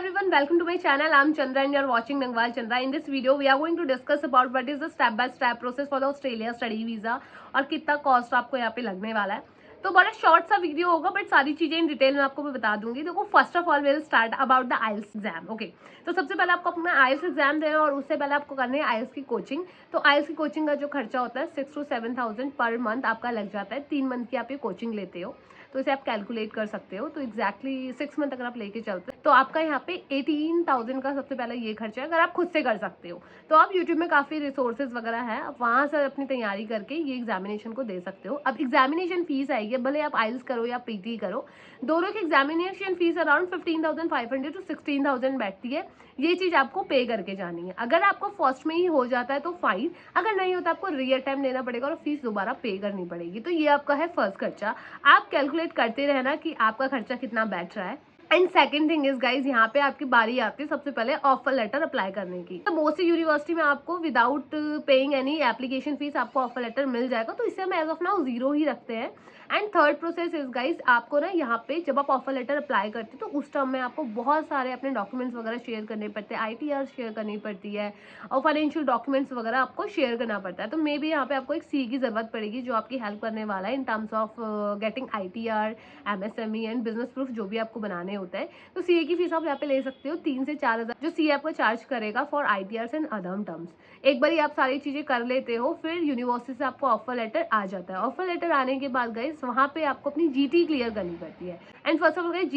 everyone, welcome to my channel. I'm Chandra and you're watching Nangwal Chandra. In this video, we are going to discuss about what is the step-by-step process for the Australia study visa और कितना cost आपको यहाँ पे लगने वाला है। तो बड़ा शॉर्ट सा वीडियो होगा बट सारी चीजें इन डिटेल में आपको मैं बता दूंगी। देखो, first of all will start about the IELTS exam. Okay, तो सबसे पहले आपको अपना आइल्स एग्जाम देना और उससे पहले आपको करनी है आइल्स की कोचिंग। तो आइल्स की कोचिंग का जो खर्चा होता है 6 to 7,000 पर मंथ आपका लग जाता है। 3 मंथ की आप ये कोचिंग लेते हो तो इसे आप कैलकुलेट कर सकते हो। तो एग्जैक्टली 6 मंथ अगर आप लेके चलते हो तो आपका यहाँ पे 18,000 का सबसे पहले ये खर्चा है। अगर आप खुद से कर सकते हो तो आप यूट्यूब में काफ़ी रिसोर्सेज वगैरह है, आप वहाँ से अपनी तैयारी करके ये एग्जामिनेशन को दे सकते हो। अब एग्जामिनेशन फीस आएगी, भले आप आइल्स करो या पीटी करो, दोनों की एग्जामिनेशन फीस अराउंड 15,500 to 16,000 बैठती है। ये चीज़ आपको पे करके जानी है। अगर आपको फर्स्ट में ही हो जाता है तो फाइन, अगर नहीं होता आपको रीअटेम्प्ट देना पड़ेगा और फीस दोबारा पे करनी पड़ेगी। तो ये आपका है फर्स्ट खर्चा। आप कैलकुलेट करते रहना कि आपका खर्चा कितना बैठ रहा है। And second thing is guys, यहाँ पे आपकी बारी आती है सबसे पहले ऑफर लेटर अप्लाई करने की। तो मोस्टली यूनिवर्सिटी में आपको without paying any application fees आपको ऑफर लेटर मिल जाएगा, तो इसे हम एज ऑफ नाउ 0 ही रखते हैं। And third process is guys, आपको ना यहाँ पे जब आप ऑफर लेटर अप्लाई करते हो तो उस टर्म में आपको बहुत सारे अपने डॉक्यूमेंट्स वगैरह शेयर करने पड़ते हैं, ITR शेयर करनी पड़ती है और फाइनेंशियल डॉक्यूमेंट्स वगैरह आपको शेयर करना पड़ता है। तो मे बी यहाँ पे आपको एक CA की जरूरत पड़ेगी जो आपकी हेल्प करने वाला है in terms of getting ITR, MSME and business proof जो भी आपको बनाने होता है। तो CA की फीस आप यहाँ पे ले सकते हो 3 से 4 हज़ार, जो CA आपको चार्ज करेगा for ITRs and other terms. एक बार आप सारी चीजें कर लेते हो फिर यूनिवर्सिटी से आपको ऑफर लेटर आ जाता है। ऑफर लेटर आने के बाद गाइस वहाँ पे आपको अपनी GT क्लियर करनी पड़ती है। And first of all guys,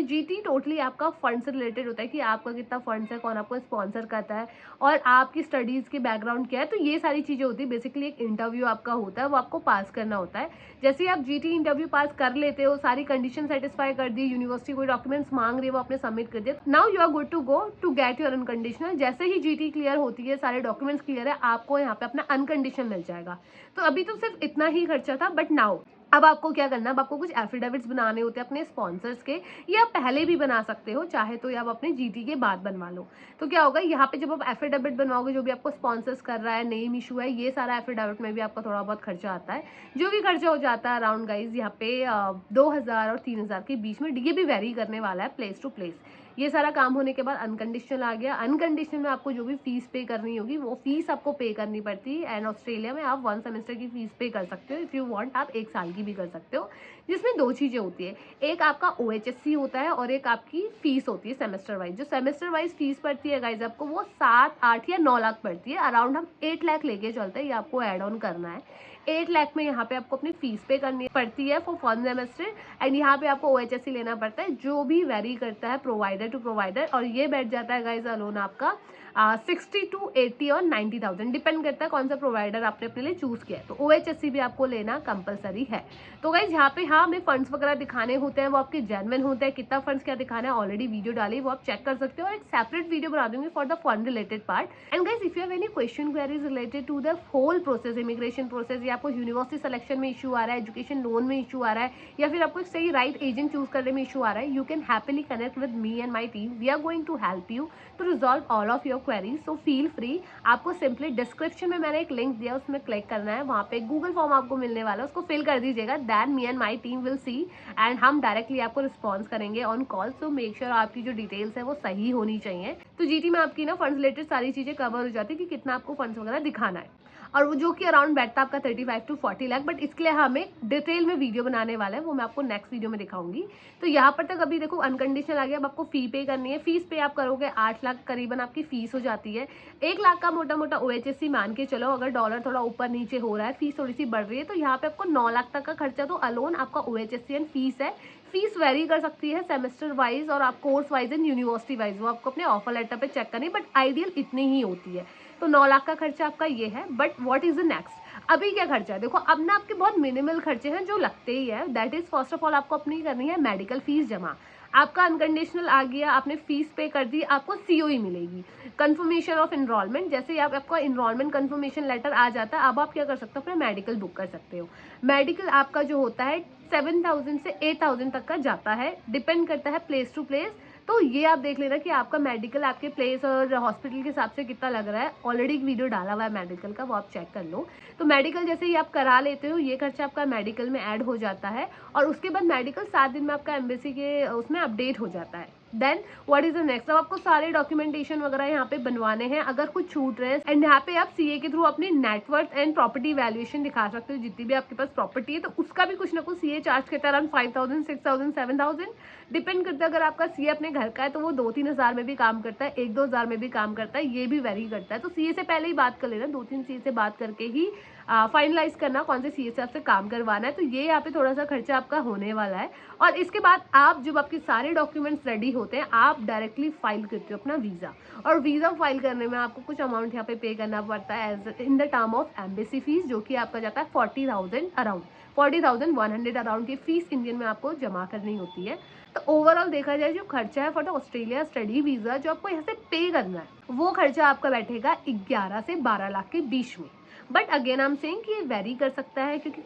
GT totally आपका फंड से रिलेटेड होता है कि आपका कितना फंड्स है, कौन आपको स्पॉन्सर करता है और आपकी स्टडीज के बैकग्राउंड क्या है। तो ये सारी चीजें होती है। बेसिकली एक इंटरव्यू आपका होता है, वो आपको पास करना होता है। जैसे ही आप GT इंटरव्यू पास कर लेते हो, सारी कंडीशन सेटिस्फाई कर दी, यूनिवर्सिटी कोई डॉक्यूमेंट्स मांग रही है वो आपने सबमिट कर दिया, now you are good to go to get your unconditional. जैसे ही GT क्लियर होती है, सारे डॉक्यूमेंट्स क्लियर है, आपको यहाँ पे अपना अनकंडीशनल मिल जाएगा। तो अभी तो सिर्फ इतना ही खर्चा था, बट नाउ अब आपको क्या करना है, अब आपको कुछ एफिडेविट्स बनाने होते हैं अपने स्पॉन्सर्स के। ये आप पहले भी बना सकते हो, चाहे तो आप अपने GT के बाद बनवा लो। तो क्या होगा, यहाँ पे जब आप एफिडेविट बनवाओगे जो भी आपको स्पॉन्सर्स कर रहा है, नेम इशू है, ये सारा एफिडेविट में भी आपका थोड़ा बहुत खर्चा आता है, जो भी खर्चा हो जाता है अराउंड गाइज यहाँ पे 2,000 और 3,000 के बीच में। ये भी वेरी करने वाला है प्लेस टू प्लेस। ये सारा काम होने के बाद अनकंडीशनल आ गया। अनकंडीशनल में आपको जो भी फीस पे करनी होगी वो फीस आपको पे करनी पड़ती है। एंड ऑस्ट्रेलिया में आप 1 सेमेस्टर की फीस पे कर सकते हो, इफ़ यू वांट आप 1 साल की भी कर सकते हो, जिसमें 2 चीज़ें होती है। एक आपका OHSC होता है और एक आपकी फीस होती है सेमेस्टर वाइज। जो सेमेस्टर वाइज फीस पड़ती है गाइज आपको वो 7, 8 या 9 लाख पड़ती है। अराउंड हम 8 लाख लेके चलते हैं, ये आपको एड ऑन करना है। 8 लाख में यहाँ पे आपको अपनी फीस पे करनी पड़ती है फॉर 1 सेमेस्टर। एंड यहाँ पे आपको OHSC लेना पड़ता है, जो भी वेरी करता है प्रोवाइडर टू प्रोवाइडर, और ये बैठ जाता है गाइज अलोन आपका 60 to 80 और 90,000, डिपेंड करता है कौन सा प्रोवाइडर आपने अपने लिए चूज किया है। तो OHSC भी आपको लेना कंपलसरी है। तो गाइज यहाँ पे हाँ हमें फंड्स वगैरह दिखाने होते हैं, वो आपके जेन्युइन होते हैं। कितना फंड्स क्या दिखाना है ऑलरेडी वीडियो डाली, वो आप चेक कर सकते हो, और एक सेपरेट वीडियो बना दूंगी for the fund related part. And guys if you have any question queries related to the whole process, immigration process, या आपको यूनिवर्सिटी सिलेक्शन में इशू आ रहा है, एजुकेशन लोन में इशू आ रहा है, या फिर आपको एक सही राइट एजेंट चूज करने में इशू आ रहा है, you can happily connect with me and my team. We are going to help you to resolve all of your queries. So feel free. आपको सिंपली डिस्क्रिप्शन में मैंने एक लिंक दिया, उसमें क्लिक करना है, वहाँ पे गूगल फॉर्म आपको मिलने वाला है, उसको फिल कर दीजिएगा। Than me and my team will see and हम डायरेक्टली आपको रिस्पॉन्स करेंगे on call. So make sure आपकी जो डिटेल्स है वो सही होनी चाहिए। तो GT में आपकी ना फंड्स रिलेटेड सारी चीजें कवर हो जाती है कि कितना आपको फंड्स वगैरह दिखाना है, और वो जो कि अराउंड बैठता है आपका 35 to 40 लाख। बट इसके लिए हमें डिटेल में वीडियो बनाने वाला है, वो मैं आपको नेक्स्ट वीडियो में दिखाऊंगी। तो यहाँ पर तक अभी देखो अनकंडीशनल आ गया। अब आपको फी पे करनी है। फीस पे आप करोगे 8 लाख करीबन आपकी फीस हो जाती है। 1 लाख का मोटा मोटा OHSC मान के चलो, अगर डॉलर थोड़ा ऊपर नीचे हो रहा है, फीस थोड़ी सी बढ़ रही है, तो यहाँ पे आपको 9 लाख तक का खर्चा तो अलोन आपका OHSC एंड फीस है। फीस वेरी कर सकती है सेमेस्टर वाइज और आप course wise and university wise, वो आपको अपने ऑफर लेटर पे चेक करनी, बट आइडियल इतनी ही होती है। तो 9 लाख का खर्चा आपका ये है। But what is the next, अभी क्या खर्चा है? देखो अब ना आपके बहुत मिनिमल खर्चे हैं जो लगते ही है। That is first of all आपको अपनी करनी है मेडिकल फीस जमा। आपका अनकंडीशनल आ गया, आपने फीस पे कर दी, आपको COE मिलेगी, कंफर्मेशन ऑफ इनरोलमेंट। जैसे ही आपका इनरोलमेंट कंफर्मेशन लेटर आ जाता है, अब आप क्या कर सकते हो, अपना मेडिकल बुक कर सकते हो। मेडिकल आपका जो होता है 7,000 से 8,000 तक का जाता है, डिपेंड करता है प्लेस टू प्लेस। तो ये आप देख लेना कि आपका मेडिकल आपके प्लेस और हॉस्पिटल के हिसाब से कितना लग रहा है। ऑलरेडी एक वीडियो डाला हुआ है मेडिकल का, वो आप चेक कर लो। तो मेडिकल जैसे ही आप करा लेते हो, ये खर्चा आपका मेडिकल में ऐड हो जाता है, और उसके बाद मेडिकल 7 दिन में आपका एम्बेसी के उसमें अपडेट हो जाता है। Then what is the next, अब आपको सारे डॉक्यूमेंटेशन वगैरह यहाँ पे बनवाने हैं अगर कुछ छूट रहे हैं। एंड यहाँ पे आप सीए के थ्रू अपनी नेटवर्थ एंड प्रॉपर्टी वैल्यूएशन दिखा सकते हो, जितनी भी आपके पास प्रॉपर्टी है तो उसका भी कुछ ना कुछ सीए चार्ज करता है, अराउंड 5000, 6000, 7000 डिपेंड करता है। अगर आपका सीए अपने घर का है तो वो 2-3 हज़ार में भी काम करता है, 1-2 हज़ार में भी काम करता है, ये भी वेरी करता है। तो सीए से पहले ही बात कर लेना, 2-3 सीए से बात करके ही फाइनलाइज करना कौन से सीए से आपसे काम करवाना है। तो ये यहाँ पे थोड़ा सा खर्चा आपका होने वाला है। और इसके बाद आप जब आपके सारे डॉक्यूमेंट्स रेडी होते हैं आप डायरेक्टली फाइल करते हो अपना वीज़ा, और वीज़ा फाइल करने में आपको कुछ अमाउंट यहाँ पे करना पड़ता है as in the term of embassy fees, जो कि आपका जाता है 40,000 अराउंड, 40,100 अराउंड की फीस इंडियन में आपको जमा करनी होती है। तो ओवरऑल देखा जाए जो खर्चा है for the Australia study visa जो आपको यहाँ से पे करना है वो खर्चा आपका बैठेगा 11 से 12 लाख के बीच में। But again I am saying कि ये वेरी कर सकता है क्योंकि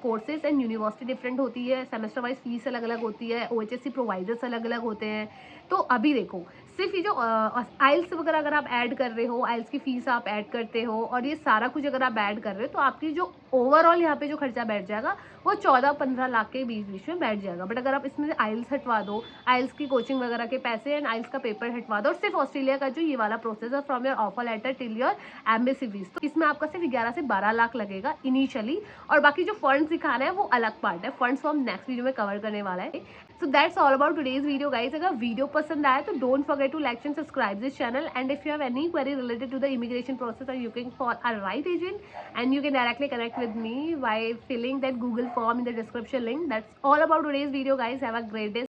कोर्सेज एंड यूनिवर्सिटी डिफरेंट होती है, सेमेस्टर वाइज फीस अलग अलग होती है, OHSC प्रोवाइडर्स अलग अलग होते हैं। तो अभी देखो सिर्फ ये जो आइल्स वगैरह अगर आप ऐड कर रहे हो, आइल्स की फीस आप ऐड करते हो और ये सारा कुछ अगर आप ऐड कर रहे हो तो आपकी जो ओवरऑल यहाँ पे जो खर्चा बैठ जाएगा वो 14-15 लाख के बीच में बैठ जाएगा। बट अगर आप इसमें आइल्स हटवा दो, आइल्स की कोचिंग वगैरह के पैसे एंड आइल्स का पेपर हटवा दो और सिर्फ ऑस्ट्रेलिया का जो ये वाला प्रोसेस है from your offer letter till your embassy fees, तो इसमें आपका सिर्फ 11 से 12 लाख लगेगा इनिशियली। और बाकी जो फंड्स दिखाना है वो अलग पार्ट है, फंड्स को हम नेक्स्ट वीडियो में कवर करने वाला है। So that's all about today's video guys. अगर वीडियो पसंद आए तो don't forget to like and subscribe this channel, and if you have any query related to the immigration process और looking for a right agent, and you can directly connect with me by filling that Google form in the description link. That's all about today's video guys. Have a great day.